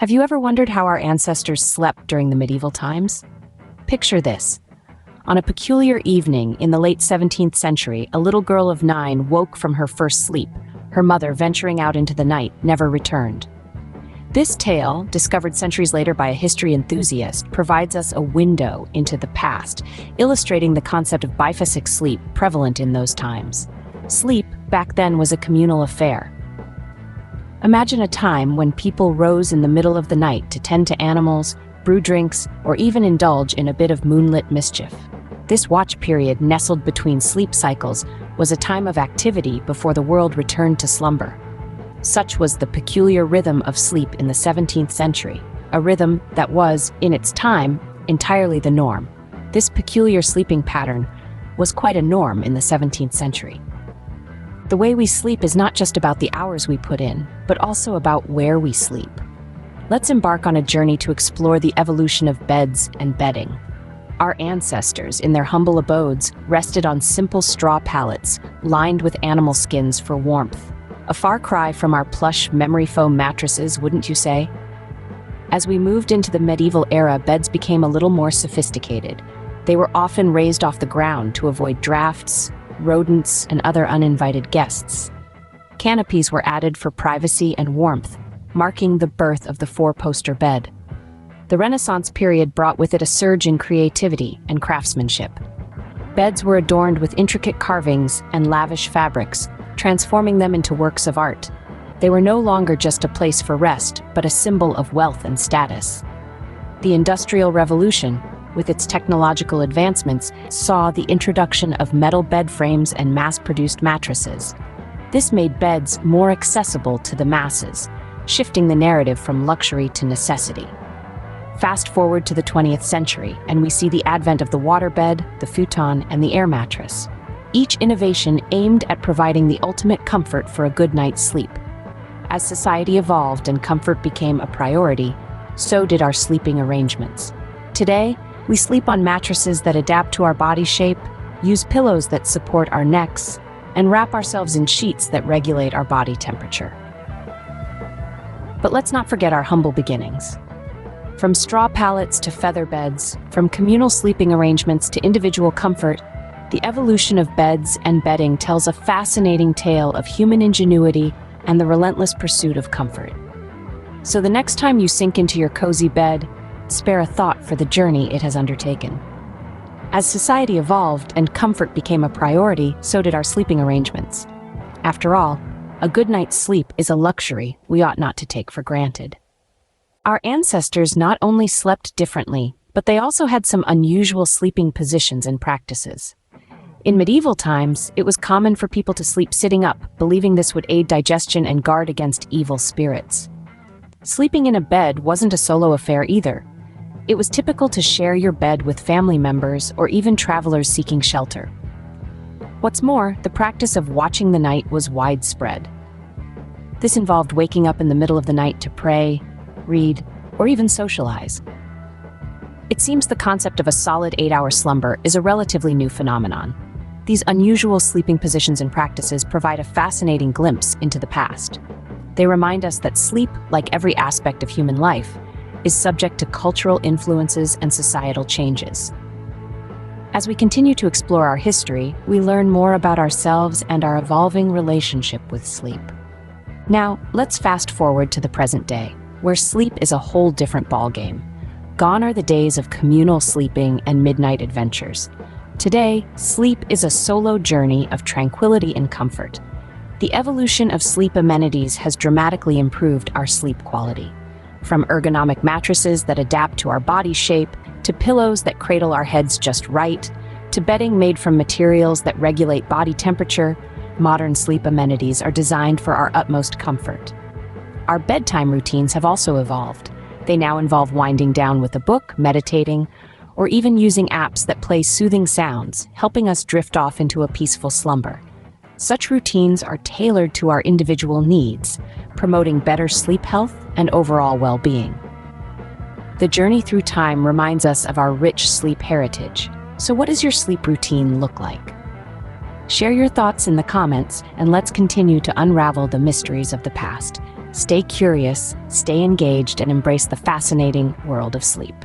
Have you ever wondered how our ancestors slept during the medieval times? Picture this. On a peculiar evening in the late 17th century, a little girl of 9 woke from her first sleep. Her mother, venturing out into the night, never returned. This tale, discovered centuries later by a history enthusiast, provides us a window into the past, illustrating the concept of bifasic sleep prevalent in those times. Sleep, back then, was a communal affair. Imagine a time when people rose in the middle of the night to tend to animals, brew drinks, or even indulge in a bit of moonlit mischief. This watch period, nestled between sleep cycles, was a time of activity before the world returned to slumber. Such was the peculiar rhythm of sleep in the 17th century, a rhythm that was, in its time, entirely the norm. This peculiar sleeping pattern was quite a norm in the 17th century. The way we sleep is not just about the hours we put in, but also about where we sleep. Let's embark on a journey to explore the evolution of beds and bedding. Our ancestors, in their humble abodes, rested on simple straw pallets, lined with animal skins for warmth. A far cry from our plush memory foam mattresses, wouldn't you say? As we moved into the medieval era, beds became a little more sophisticated. They were often raised off the ground to avoid drafts, rodents, and other uninvited guests. Canopies were added for privacy and warmth, marking the birth of the four-poster bed. The Renaissance period brought with it a surge in creativity and craftsmanship. Beds were adorned with intricate carvings and lavish fabrics, transforming them into works of art. They were no longer just a place for rest, but a symbol of wealth and status. The Industrial Revolution, with its technological advancements, saw the introduction of metal bed frames and mass-produced mattresses. This made beds more accessible to the masses, shifting the narrative from luxury to necessity. Fast forward to the 20th century, and we see the advent of the waterbed, the futon, and the air mattress. Each innovation aimed at providing the ultimate comfort for a good night's sleep. As society evolved and comfort became a priority, so did our sleeping arrangements. Today, we sleep on mattresses that adapt to our body shape, use pillows that support our necks, and wrap ourselves in sheets that regulate our body temperature. But let's not forget our humble beginnings. From straw pallets to feather beds, from communal sleeping arrangements to individual comfort, the evolution of beds and bedding tells a fascinating tale of human ingenuity and the relentless pursuit of comfort. So the next time you sink into your cozy bed, spare a thought for the journey it has undertaken. As society evolved and comfort became a priority, so did our sleeping arrangements. After all, a good night's sleep is a luxury we ought not to take for granted. Our ancestors not only slept differently, but they also had some unusual sleeping positions and practices. In medieval times, it was common for people to sleep sitting up, believing this would aid digestion and guard against evil spirits. Sleeping in a bed wasn't a solo affair either. It was typical to share your bed with family members or even travelers seeking shelter. What's more, the practice of watching the night was widespread. This involved waking up in the middle of the night to pray, read, or even socialize. It seems the concept of a solid 8-hour slumber is a relatively new phenomenon. These unusual sleeping positions and practices provide a fascinating glimpse into the past. They remind us that sleep, like every aspect of human life, is subject to cultural influences and societal changes. As we continue to explore our history, we learn more about ourselves and our evolving relationship with sleep. Now, let's fast forward to the present day, where sleep is a whole different ballgame. Gone are the days of communal sleeping and midnight adventures. Today, sleep is a solo journey of tranquility and comfort. The evolution of sleep amenities has dramatically improved our sleep quality. From ergonomic mattresses that adapt to our body shape, to pillows that cradle our heads just right, to bedding made from materials that regulate body temperature, modern sleep amenities are designed for our utmost comfort. Our bedtime routines have also evolved. They now involve winding down with a book, meditating, or even using apps that play soothing sounds, helping us drift off into a peaceful slumber. Such routines are tailored to our individual needs, promoting better sleep health and overall well-being. The journey through time reminds us of our rich sleep heritage. So what does your sleep routine look like? Share your thoughts in the comments, and let's continue to unravel the mysteries of the past. Stay curious, stay engaged, and embrace the fascinating world of sleep.